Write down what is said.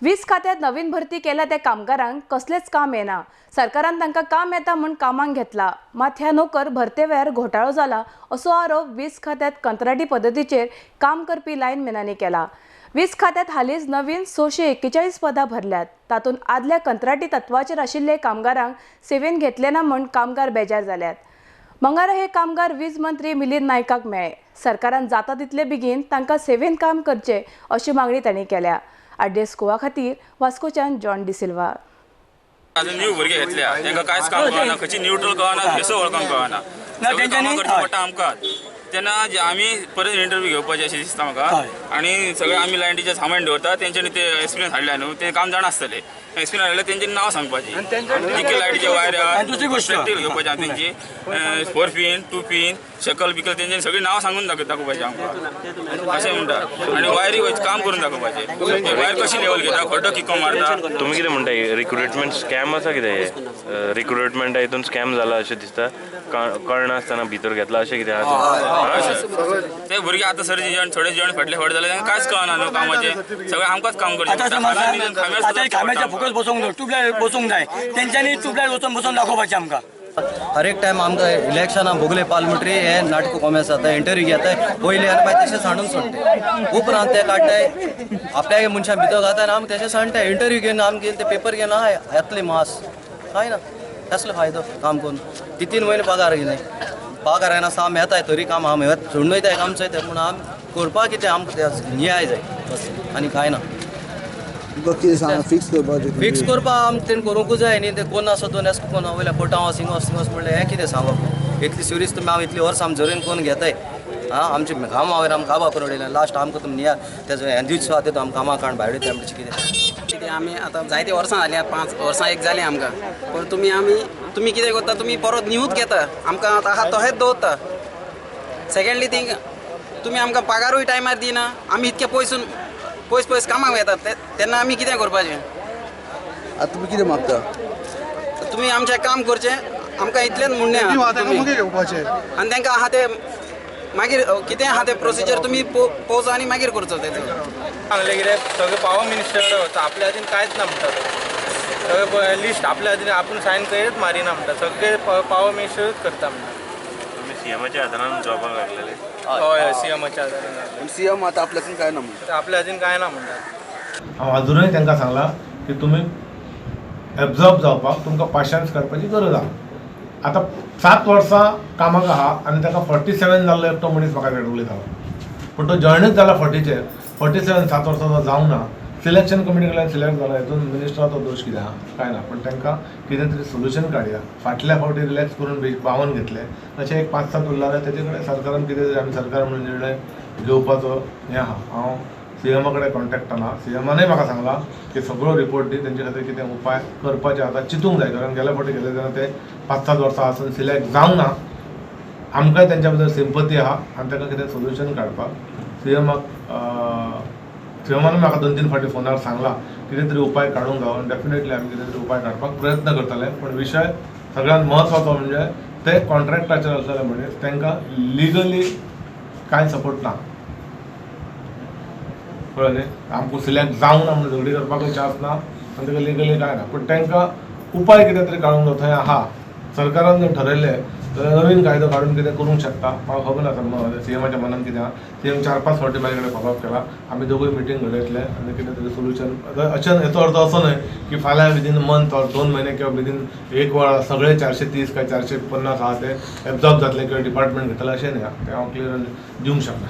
20 खात्यात नवीन भरती केल्या त्या कामगारांक कसलेच काम येना। सरकारान तांकां काम येता म्हूण कामाक घेतला, मात ह्या नोकर भरते वेळार घोटाळो जाला असो आरोप 20 खात्यात कंत्राटी पद्दतीचेर काम करपी लायनमॅनांनी केला। 20 खात्यात हालींच नवीन 641 पदां भरल्यात। तातूंत आदल्या कंत्राटी तत्वाचेर आशिल्ले कामगारांक सेवेन घेतले ना म्हूण कामगार बेजार जाल्यात। मंगळारा हे कामगार वीज मंत्री मिलिंद नायकाक मेळ्ळे। सरकारान जाता तितले बेगीन तांकां सेवेन काम करचे अशी मागणी तांणी केल्या। आरडीएस गोवा खातीर वास्कोच्यान जॉन डिसिल्वा। न्यू भुरगे घेतल्या तांकां कांयच काम कळना, खंयची न्यूट्रल कळना, कसो वळखूंक कळना। सगळें कामां करचें पडटा आमकां। तेन्ना आमी परत इंटरव्यू घेवपाचे अशें दिसता म्हाका। आनी सगळे आमी लायन टिचर सामान दवरता, तेंच्यांनी ते एक्सपिरियन्स हाडल्या न्हू, ते काम जाणा आसतले। एक्सपिरियन्स हाडल्यार तेंच्यांनी नांव सांगपाचें, जितके लायटीचे वायर प्रॅक्टिकल घेवपाचें आनी तेंची 4 पिन 2 पिन शकल बिकल तेंच्यांनी सगळी नांव सांगून दाखोवपाचें आमकां अशें म्हणटा। आनी वायरी काम करून दाखोवपाचें, वायर कशी लेवल घेता, खड्डो किको मारता। तुम्ही कितें म्हणटा रिक्रुटमेंट स्कॅम आसा कितें? रिक्रुटमेंटा हितून स्कॅम जाला अशें दिसता, कळनासतना भितर घेतला अशें कितें आसा? ते भुरगे आतां सर्जी जण थोडे जण फाटले फावट जाले तांकां कांयच कळना न्हू कामाचें, सगळें आमकांच काम करचें। खांब्याच्या फुकट बसूंक जाय, ट्यूबलायट बसूंक जाय, तेंच्यांनी ट्यूबलायट बसून दाखोवपाचें आमकां। हर एक टायम आमकां इलेक्शना भोगले पार्लमेंट्री हे नाटक कॉमेस जाता, इंटरव्यू घेताय पयलीं आनी मागीर तशें सांडून सोडटाय। उपरांत ते काडटाय आपल्या मनशां भितर घालता आनी आमकां तशें सांडटाय। इंटरव्यू घेवन आमगे ते पेपर घेवन येतले मास कांय ना, कसलो फायदो काम करून। 3 म्हयने पगार घेनाय, पगार येना साम येताय तरी काम आमी सोडून वयताय काम चोयताय, पूण आमी करपाक कितें आमकां न्याय जाय बस, आनी कांय ना। फिक्स करपा आमकां तें करूंकूच जाय न्ही। ते कोण आसा दोन एस कोण वयल्या कोर्टां सिंगोस म्हणल्यार हें कितें सांगप? इतली सिरीयस तुमी इतली वर्स आमी झरीन कोण घेताय? आमचे कामा वयर आमकां काबार करून उडयलें, लास्ट आमकां तुमी निया तेजो हें दिवचो आसा तें आमकां कामां काडून भायर उडयता म्हणचे कितें? आमी आतां जायती वर्सां जालीं, 5 वर्सां एक जालीं आमकां, पूण तुमी कितें करता, तुमी परत न्यूज घेता, आमकां आतां आहा तशेंच दवरता। सेकेंडली थिंग तुमी आमकां पगारूय टायमार दिना, आमी इतके पयस कामाक येतात, तेन्ना आमी कितें करपाचें? आतां तुमी कितें मागता? तुमी आमचें काम करचें, आमकां इतलेंच म्हणणें आनी तांकां आहा ते मागीर कितें आहा तें प्रोसिजर तुमी पळोवचो आनी मागीर करचो तेजो। सांगले कितें सगळे पावर मिनिस्टर वता, आपल्या हातीन कांयच ना म्हणटा, सगळे लिस्ट आपल्या हातीन आपूण सायन करीत मारिना म्हणटा, सगळे पावर मिनिस्टरूच करता म्हणटा। तुम्ही सीएमाच्या आदारान जॉबाक लागलेले? हय, सीएमाच्या आदारान। सीएम आतां आपल्या हातीन कांय ना म्हणटा, आपल्या हातीन कांय ना म्हणटा। हांव अजुनूय तांकां सांगलां की तुमी एब्जॉर्ब जावपाक तुमकां पेशन्स करपाची गरज आहा। आतां 7 वर्सां कामाक आहा आनी ताका 47 जाल्लो एकटो मनीस म्हाका उलयतालो, पूण तो जॉयनूच जाला 40चेर, 47 7 वर्सांचो जावना। सिलेक्शन कमिटी कडल्यान सिलेक्ट जाला, हितून मिनिस्टराचो दोश कितें आहा? कांय ना, पूण तांकां कितें तरी सोल्युशन काडया। फाटल्या फावटी रिलॅक्स करून पावोन घेतले, अशें एक 5-7 उरला जाल्यार तेजे कडेन सरकारान कितें तरी आमी सरकार म्हणून निर्णय घेवपाचो हें आहा। हांव सीएमा कडेन कॉन्टॅक्ट आना, सीएमानूय म्हाका सांगलां की सगळो रिपोर्ट दी, तेंचे खातीर कितें उपाय करपाचे आतां चिंतूंक जाय, कारण गेल्या फावटी गेले तेन्ना ते 5-7 वर्सां आसून सिलेक्ट जावंक ना। आमकांय तेंच्या बद्दल सिंपती आहा आनी ताका कितें सोल्युशन काडपाक सीएमानूय म्हाका 2-3 फावटी फोनार सांगलां कितें तरी उपाय काडूंक जावो, आनी डेफिनेटली आमी कितें तरी उपाय काडपाक प्रयत्न करतले। पूण विशय सगळ्यांत म्हत्वाचो म्हणजे ते कॉन्ट्रॅक्टाचेर आसलेले मनीस, तांकां लिगली कांय सपोर्ट ना, कळ्ळें न्ही? आमकां सिलेक्ट जावंक ना म्हणून झगडी करपाकूय चान्स ना आनी ताका लिगली कांय ना, पूण तांकां उपाय कितें तरी काडूंक जाय थंय आहा। सरकारान जर ठरयलें जाल्यार नवीन कायदो काडून कितें करूंक शकता। म्हाका खबर ना सीएमाच्या मनान कितें आहा। सीएम 4-5 फावटी म्हाजे कडेन फॉलोअप केला, आमी दोगूय मिटींग घडयतले आनी कितें तरी सोल्युशन। अशें हेचो अर्थ असो न्हय की फाल्यां विदीन मंथ ऑर 2 म्हयने किंवा विदीन एक वळ सगळे 430 काय 450 आहा ते एब्जॉर्ब जातले किंवा डिपार्टमेंट घेतले अशें न्हय, तें हांव क्लियर दिवंक शकना।